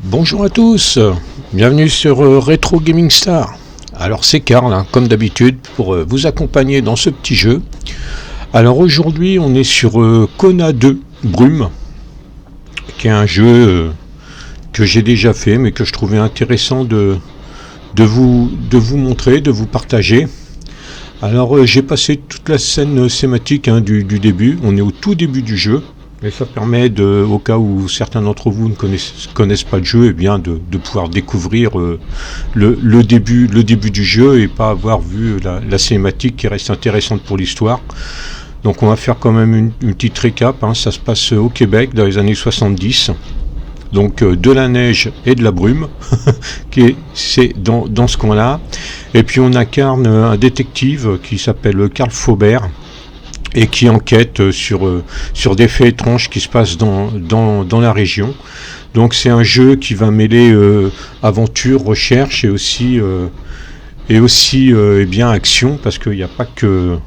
Bonjour à tous, bienvenue sur Retro Gaming Star. Alors c'est Karl, hein, comme d'habitude, pour vous accompagner dans ce petit jeu. Alors aujourd'hui on est sur Kona 2 Brume, qui est un jeu que j'ai déjà fait, mais que je trouvais intéressant de vous montrer, de vous partager. Alors j'ai passé toute la scène scématique du début, on est au tout début du jeu. Et ça permet, au cas où certains d'entre vous ne connaissent pas le jeu, eh bien de pouvoir découvrir le début du jeu et pas avoir vu la cinématique qui reste intéressante pour l'histoire. Donc on va faire quand même une petite récap, hein. Ça se passe au Québec dans les années 70. Donc de la neige et de la brume, c'est dans ce coin-là. Et puis on incarne un détective qui s'appelle Karl Faubert, et qui enquête sur des faits étranges qui se passent dans la région. Donc c'est un jeu qui va mêler aventure, recherche et aussi eh bien action, parce qu'il n'y a pas que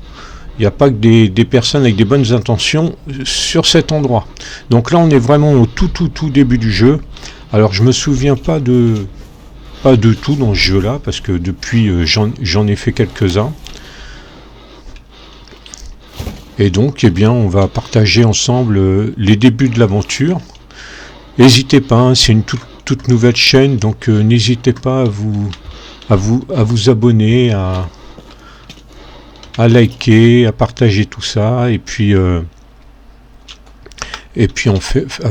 des personnes avec des bonnes intentions sur cet endroit. Donc là on est vraiment au tout début du jeu. Alors je me souviens pas de tout dans ce jeu là, parce que depuis j'en ai fait quelques-uns. Et donc, eh bien, on va partager ensemble les débuts de l'aventure. N'hésitez pas, hein, c'est une toute nouvelle chaîne, donc n'hésitez pas à vous abonner, à liker, à partager tout ça, et puis à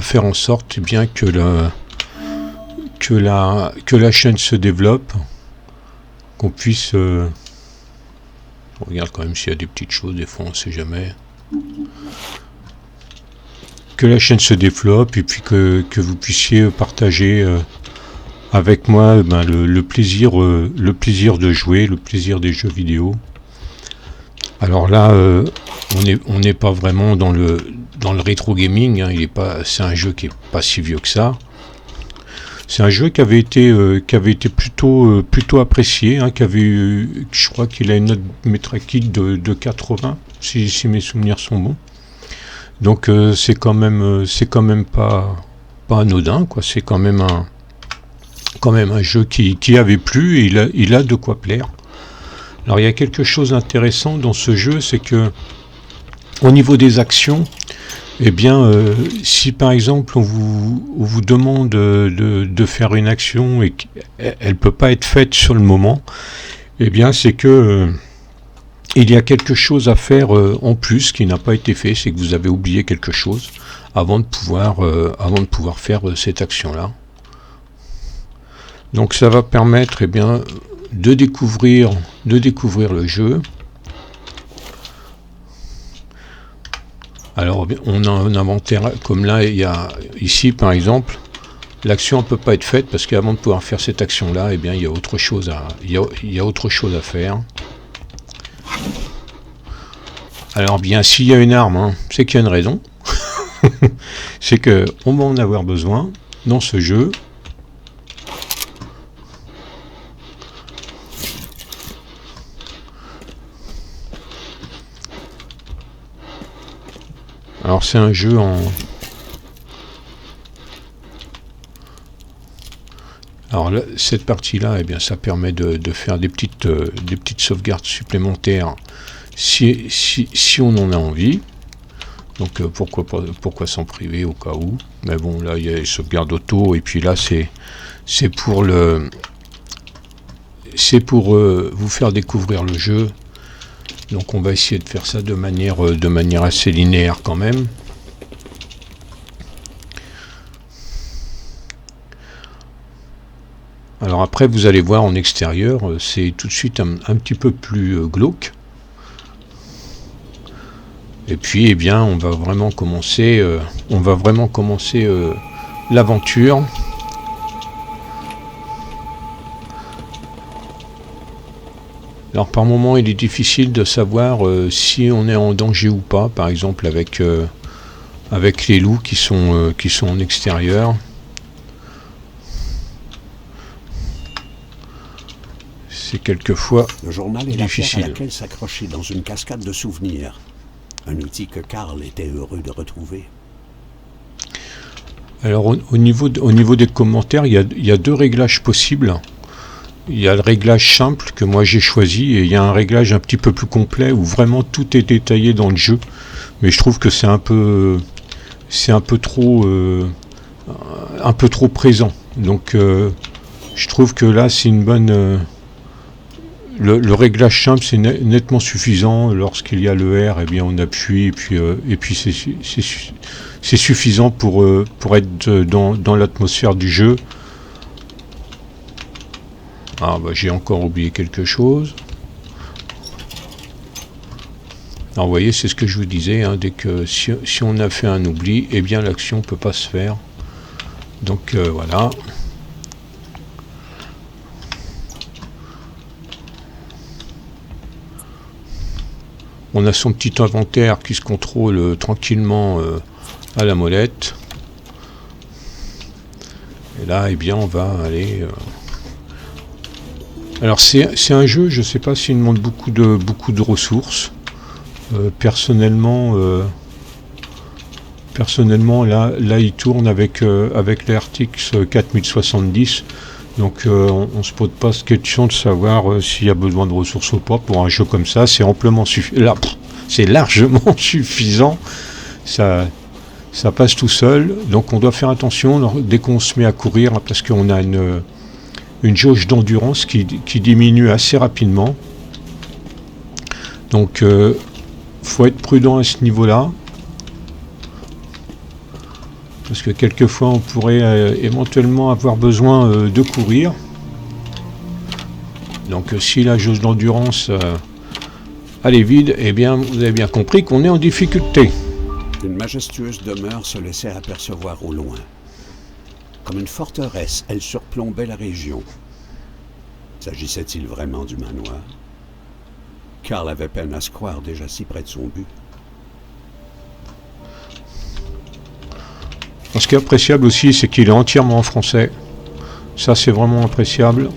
faire en sorte, eh bien, que la chaîne se développe, qu'on puisse on regarde quand même s'il y a des petites choses, des fois on ne sait jamais. Que la chaîne se développe et puis que vous puissiez partager avec moi le plaisir de jouer, le plaisir des jeux vidéo. Alors là, on n'est pas vraiment dans le rétro gaming, hein, c'est un jeu qui est pas si vieux que ça. C'est un jeu qui avait été plutôt apprécié, hein, je crois qu'il a une note Metacritic de 80, si mes souvenirs sont bons. Donc c'est quand même pas anodin, quoi. C'est quand même un jeu qui avait plu, et il a de quoi plaire. Alors il y a quelque chose d'intéressant dans ce jeu, c'est que au niveau des actions, eh bien, si par exemple on vous demande de faire une action et qu'elle ne peut pas être faite sur le moment, eh bien c'est que il y a quelque chose à faire en plus qui n'a pas été fait, c'est que vous avez oublié quelque chose avant de pouvoir faire cette action-là. Donc ça va permettre, eh bien, de découvrir le jeu. Alors on a un inventaire, comme là il y a ici par exemple, l'action ne peut pas être faite parce qu'avant de pouvoir faire cette action là, eh bien il y a autre chose à faire. Alors bien, s'il y a une arme, hein, c'est qu'il y a une raison. C'est que on va en avoir besoin dans ce jeu. Alors c'est un jeu en... Alors là, cette partie-là, eh bien, ça permet de faire des petites sauvegardes supplémentaires si on en a envie. Donc pourquoi s'en priver au cas où. Mais bon, là il y a les sauvegardes auto, et puis là c'est pour vous faire découvrir le jeu. Donc on va essayer de faire ça de manière assez linéaire quand même. Alors après vous allez voir en extérieur, c'est tout de suite un petit peu plus glauque. Et puis eh bien on va vraiment commencer l'aventure. Alors par moment il est difficile de savoir si on est en danger ou pas, par exemple avec les loups qui sont en extérieur. C'est quelquefois le journal est difficile. l'affaire à laquelle s'accrocher dans une cascade de souvenirs. Un outil que Karl était heureux de retrouver. Alors au niveau des commentaires, il y a deux réglages possibles. Il y a le réglage simple que moi j'ai choisi et il y a un réglage un petit peu plus complet où vraiment tout est détaillé dans le jeu. Mais je trouve que c'est un peu trop présent. Donc je trouve que là c'est une bonne. Le réglage simple c'est nettement suffisant. Lorsqu'il y a le R, eh bien on appuie et puis c'est suffisant pour être dans l'atmosphère du jeu. Ah bah j'ai encore oublié quelque chose. Alors vous voyez, c'est ce que je vous disais, hein, dès que si on a fait un oubli, eh bien l'action peut pas se faire. Donc voilà. On a son petit inventaire qui se contrôle tranquillement à la molette. Et là, eh bien, on va aller. Alors c'est un jeu, je sais pas s'il demande beaucoup de ressources. Personnellement, là il tourne avec la RTX 4070. Donc on se pose pas cette question de savoir s'il y a besoin de ressources ou pas. Pour un jeu comme ça, c'est amplement suffisant. C'est largement suffisant. Ça passe tout seul. Donc on doit faire attention dès qu'on se met à courir, parce qu'on a une jauge d'endurance qui diminue assez rapidement. Donc faut être prudent à ce niveau-là. Parce que quelquefois on pourrait éventuellement avoir besoin de courir. Donc si la jauge d'endurance elle est vide, eh bien vous avez bien compris qu'on est en difficulté. Une majestueuse demeure se laissait apercevoir au loin. Comme une forteresse, elle surplombait la région. S'agissait-il vraiment du manoir? Karl avait peine à se croire déjà si près de son but. Ce qui est appréciable aussi, c'est qu'il est entièrement en français. Ça, c'est vraiment appréciable.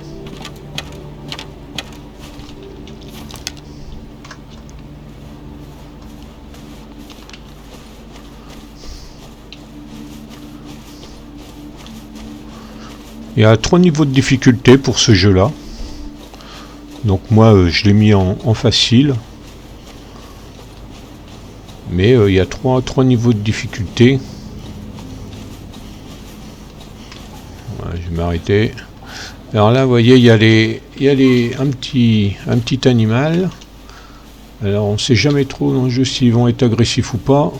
Il y a 3 niveaux de difficulté pour ce jeu-là. Donc moi, je l'ai mis en facile. Mais il y a 3 niveaux de difficulté. Je vais m'arrêter. Alors là, vous voyez, il y a un petit animal. Alors, on ne sait jamais trop dans le jeu s'ils vont être agressifs ou pas.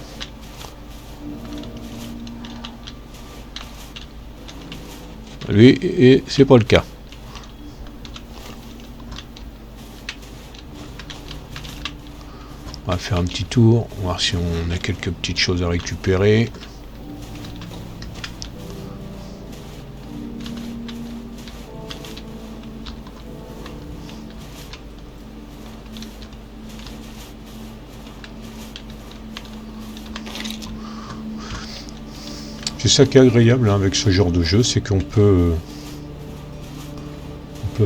Lui, et c'est pas le cas. On va faire un petit tour, voir si on a quelques petites choses à récupérer. C'est ça qui est agréable avec ce genre de jeu, c'est qu'on peut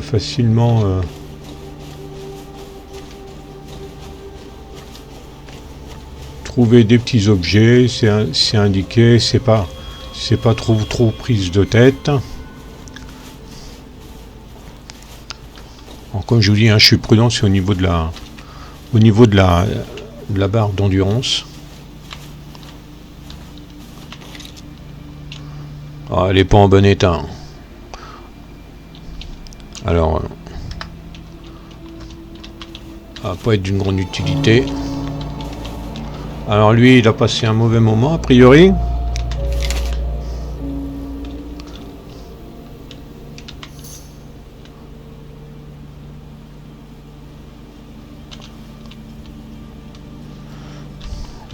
facilement trouver des petits objets, c'est indiqué, c'est pas trop prise de tête. Alors, comme je vous dis, hein, je suis prudent, c'est au niveau de la barre d'endurance. Ah, elle n'est pas en bon état. Alors, ça va pas être d'une grande utilité. Alors lui, il a passé un mauvais moment, a priori.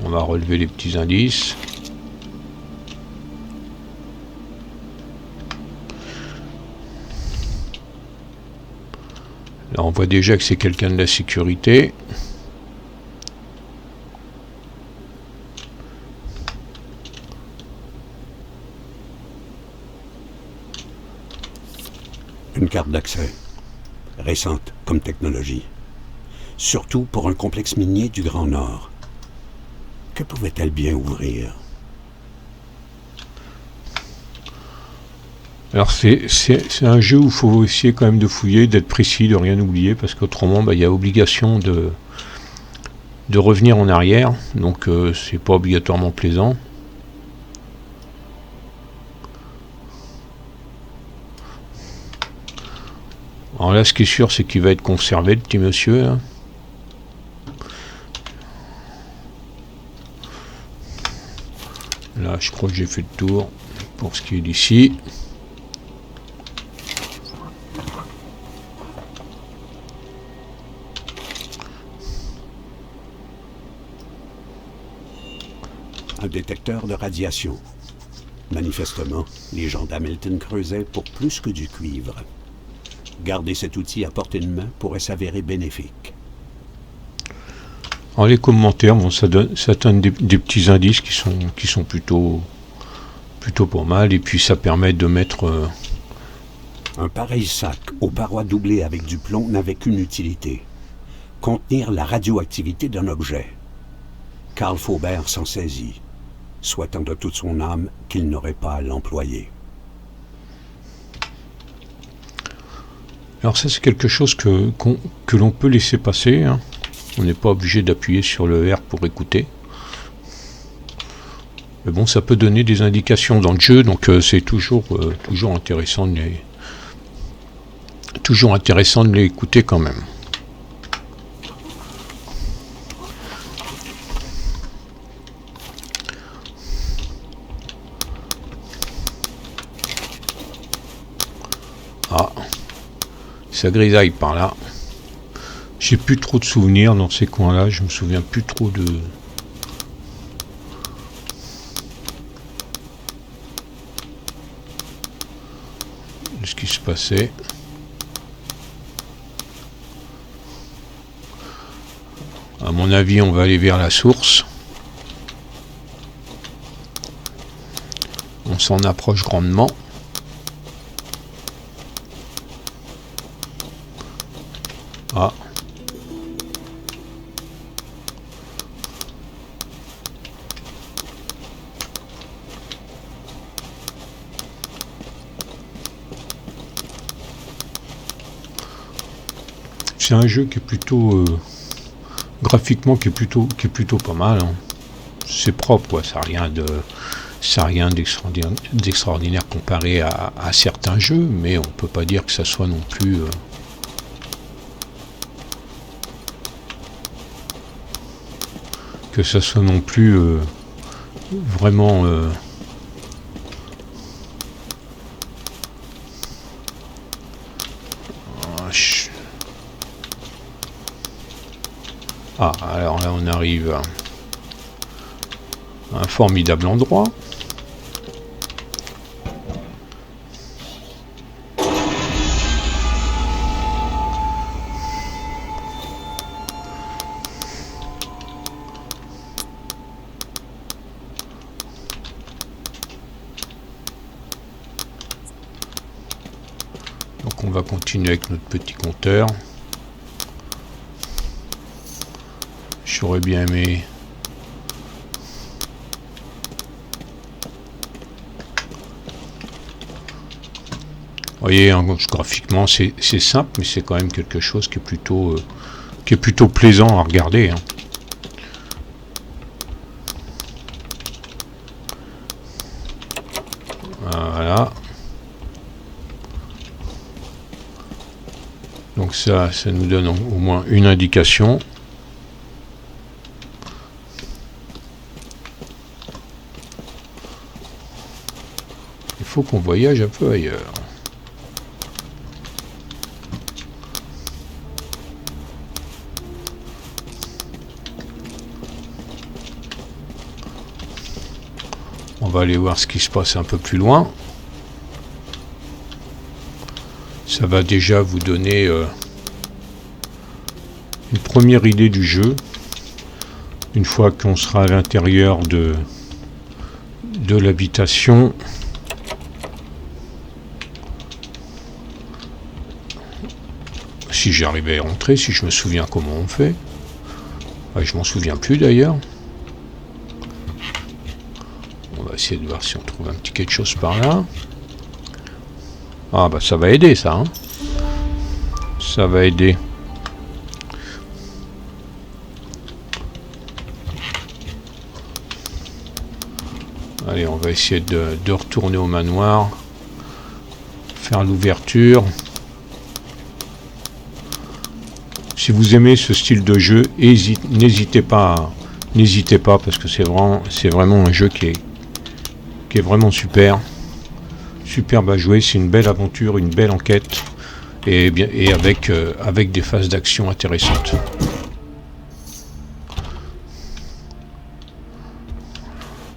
On va relever les petits indices. Là, on voit déjà que c'est quelqu'un de la sécurité. Une carte d'accès. Récente comme technologie. Surtout pour un complexe minier du Grand Nord. Que pouvait-elle bien ouvrir? Alors c'est un jeu où il faut essayer quand même de fouiller, d'être précis, de rien oublier, parce qu'autrement il y a obligation de revenir en arrière, donc c'est pas obligatoirement plaisant. Alors là, ce qui est sûr, c'est qu'il va être conservé, le petit monsieur. Là. Là, je crois que j'ai fait le tour pour ce qui est d'ici. Un détecteur de radiation. Manifestement, les gens d'Hamilton creusaient pour plus que du cuivre. Garder cet outil à portée de main pourrait s'avérer bénéfique. Alors les commentaires, bon, ça donne des petits indices qui sont plutôt pas mal, et puis ça permet de mettre... Un pareil sac aux parois doublées avec du plomb n'avait qu'une utilité. Contenir la radioactivité d'un objet. Karl Faubert s'en saisit, souhaitant de toute son âme qu'il n'aurait pas à l'employer. Alors ça, c'est quelque chose que l'on peut laisser passer, hein. On n'est pas obligé d'appuyer sur le R pour écouter. Mais bon, ça peut donner des indications dans le jeu, donc c'est toujours intéressant de les écouter quand même. Ah, ça grisaille par là. J'ai plus trop de souvenirs dans ces coins-là, je me souviens plus trop de ce qui se passait. À mon avis, on va aller vers la source. On s'en approche grandement. Ah. C'est un jeu qui est plutôt graphiquement qui est plutôt pas mal, hein. C'est propre, quoi. Ça n'a rien d'extraordinaire comparé à certains jeux, mais on peut pas dire que ça soit non plus vraiment Ah, alors là on arrive à un formidable endroit. Donc on va continuer avec notre petit compteur. J'aurais bien aimé vous voyez, hein, graphiquement c'est simple, mais c'est quand même quelque chose qui est plutôt plaisant à regarder, hein. Voilà. Donc ça nous donne au moins une indication. Il faut qu'on voyage un peu ailleurs. On va aller voir ce qui se passe un peu plus loin. Ça va déjà vous donner une première idée du jeu. Une fois qu'on sera à l'intérieur de l'habitation. Si j'arrive à y rentrer, si je me souviens comment on fait. Ouais, je m'en souviens plus d'ailleurs. On va essayer de voir si on trouve un petit quelque chose par là. Ah bah ça va aider ça, hein. Ça va aider. Allez, on va essayer de retourner au manoir. Faire l'ouverture. Si vous aimez ce style de jeu, n'hésitez pas parce que c'est vraiment un jeu qui est vraiment superbe à jouer. C'est une belle aventure, une belle enquête et avec des phases d'action intéressantes.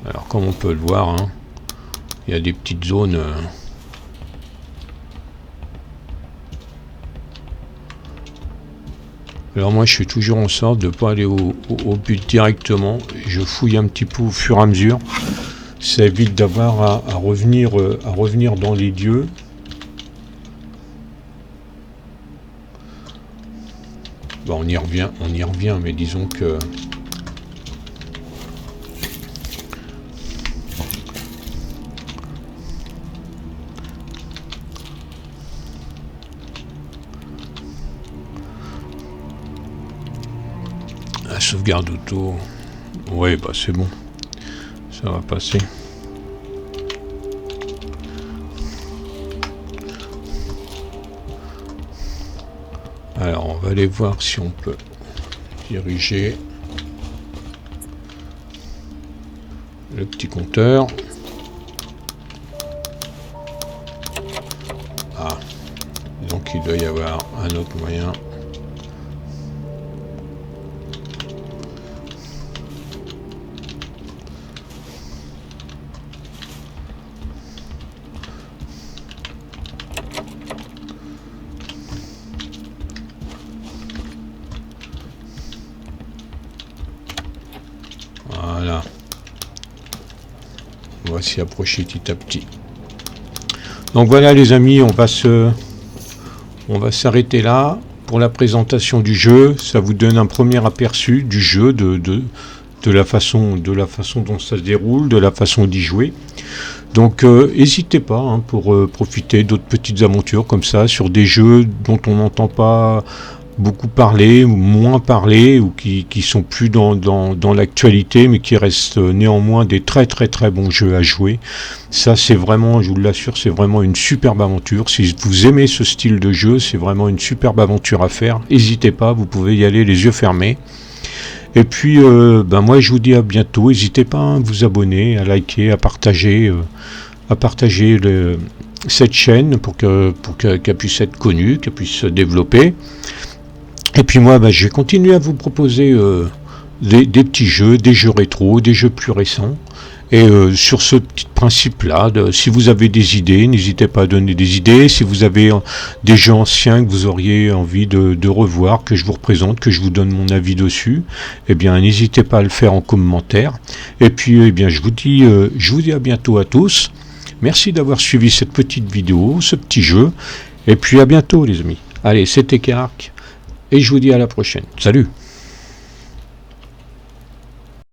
Alors comme on peut le voir, hein, il y a des petites zones. Alors moi je suis toujours en sorte de ne pas aller au but directement, je fouille un petit peu au fur et à mesure, ça évite d'avoir à revenir dans les lieux. Bon, on y revient, mais disons que la sauvegarde auto, ouais bah c'est bon, ça va passer. Alors on va aller voir si on peut diriger le petit compteur. Ah, donc il doit y avoir un autre moyen. Voilà. On va s'y approcher petit à petit. Donc voilà les amis, on va s'arrêter là pour la présentation du jeu. Ça vous donne un premier aperçu du jeu, de la façon dont ça se déroule, de la façon d'y jouer. Donc n'hésitez pas hein, pour profiter d'autres petites aventures comme ça sur des jeux dont on n'entend pas beaucoup parler ou moins parler ou qui sont plus dans l'actualité mais qui restent néanmoins des très bons jeux à jouer. Ça c'est vraiment, je vous l'assure, c'est vraiment une superbe aventure. Si vous aimez ce style de jeu, c'est vraiment une superbe aventure à faire. N'hésitez pas, vous pouvez y aller les yeux fermés. Et puis moi je vous dis à bientôt. N'hésitez pas à vous abonner, à liker, à partager cette chaîne pour qu'elle puisse être connue, qu'elle puisse se développer. Et puis moi, je vais continuer à vous proposer des petits jeux, des jeux rétro, des jeux plus récents. Et sur ce petit principe-là, si vous avez des idées, n'hésitez pas à donner des idées. Si vous avez des jeux anciens que vous auriez envie de revoir, que je vous représente, que je vous donne mon avis dessus, eh bien n'hésitez pas à le faire en commentaire. Et puis eh bien je vous dis à bientôt à tous. Merci d'avoir suivi cette petite vidéo, ce petit jeu. Et puis à bientôt les amis. Allez, c'était Kerak. Et je vous dis à la prochaine. Salut!